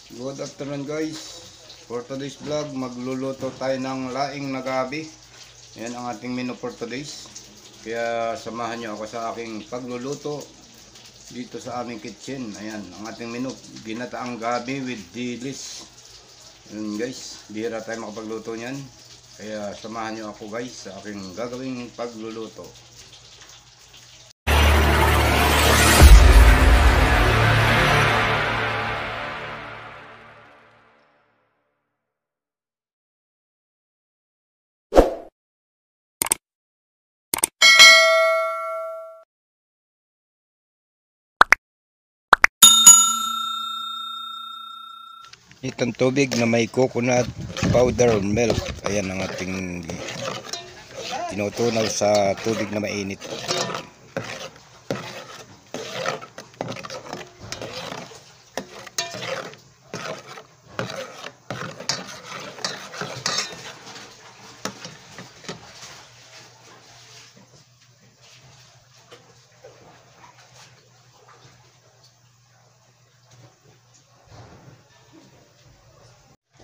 Good afternoon guys. For today's vlog, magluluto tayo ng laing na gabi. Yan ang ating menu for today's. Kaya samahan nyo ako sa aking pagluluto dito sa aming kitchen. Ayan, ang ating menu, ginataang gabi with dilis. Yan guys, bihira tayo makapagluto niyan. Kaya samahan nyo ako guys sa aking gagawing pagluluto. Itong tubig na may coconut powder milk. Ayan ang ating tinutunaw sa tubig na mainit.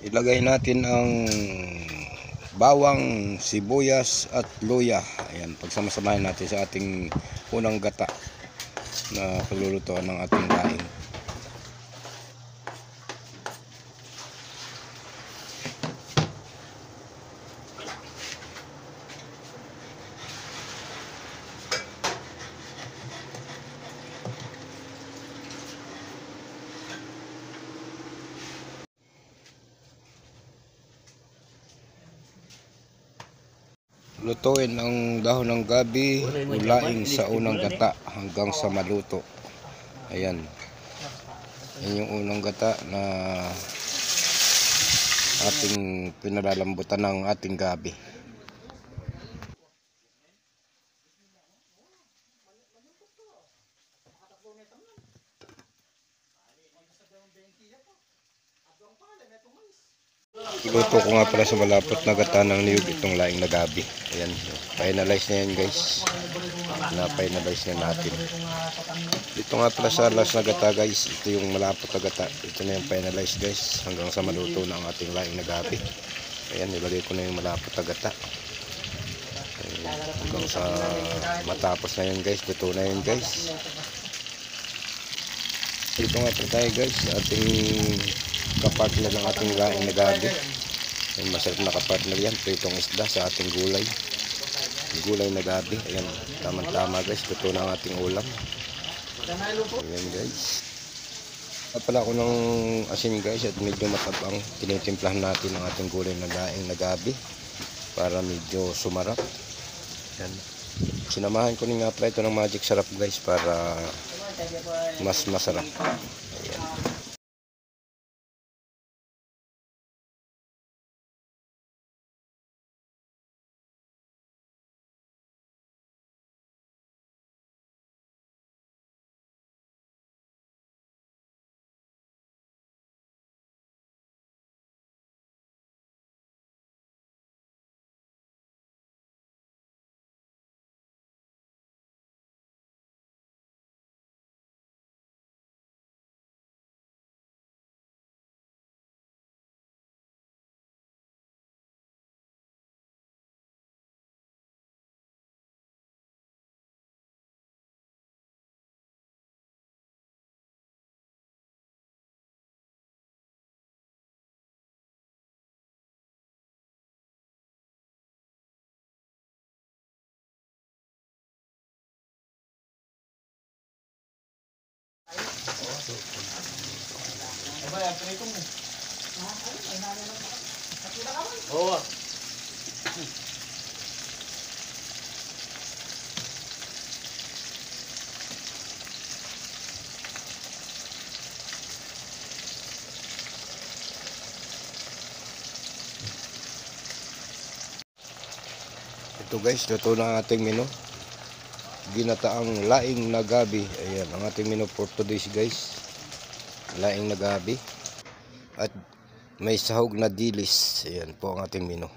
Ilagay natin ang bawang, sibuyas at luya. Ayan, pagsamasamahin natin sa ating unang gata na pagluluto ng ating laing. Lutuin ang dahon ng gabi, ulaing sa unang gata hanggang sa maluto. Ayan. Yan yung unang gata na ating pinalalambutan ng ating gabi. Luto ko nga pala sa malapot na gata ng niyog itong laing na gabi. Ayan, finalize na yan guys. Na-finalize na natin. Dito nga pala sa last na gata guys, ito yung malapot na gata. Ito na yung finalize guys, hanggang sa maluto na ang ating laing na gabi. Ayan, nilagay ko na yung malapot na gata. Ayan, hanggang sa matapos na yun guys, luto na yun guys. Dito nga pala tayo guys, ating kapartner ng ating laing na gabi. Ayan, masarap na kapartner yan, pritong isda sa ating gulay na gabi. Ayan, tamang-tama guys, luto na ang ating ulam. Ayan guys, pala ako ng asin guys at medyo matabang. Tinitimplahan natin ang ating gulay na laing na gabi para medyo sumarap. Ayan, sinamahan ko nga pala ito ng magic sarap guys para mas masarap. Ayan. Oo. Ito guys, luto na ang ating menu. Ginataang laing na gabi. Ayan, ang ating menu for today's guys. Laing na gabi. At may sahog na dilis. Ayan po ang ating menu.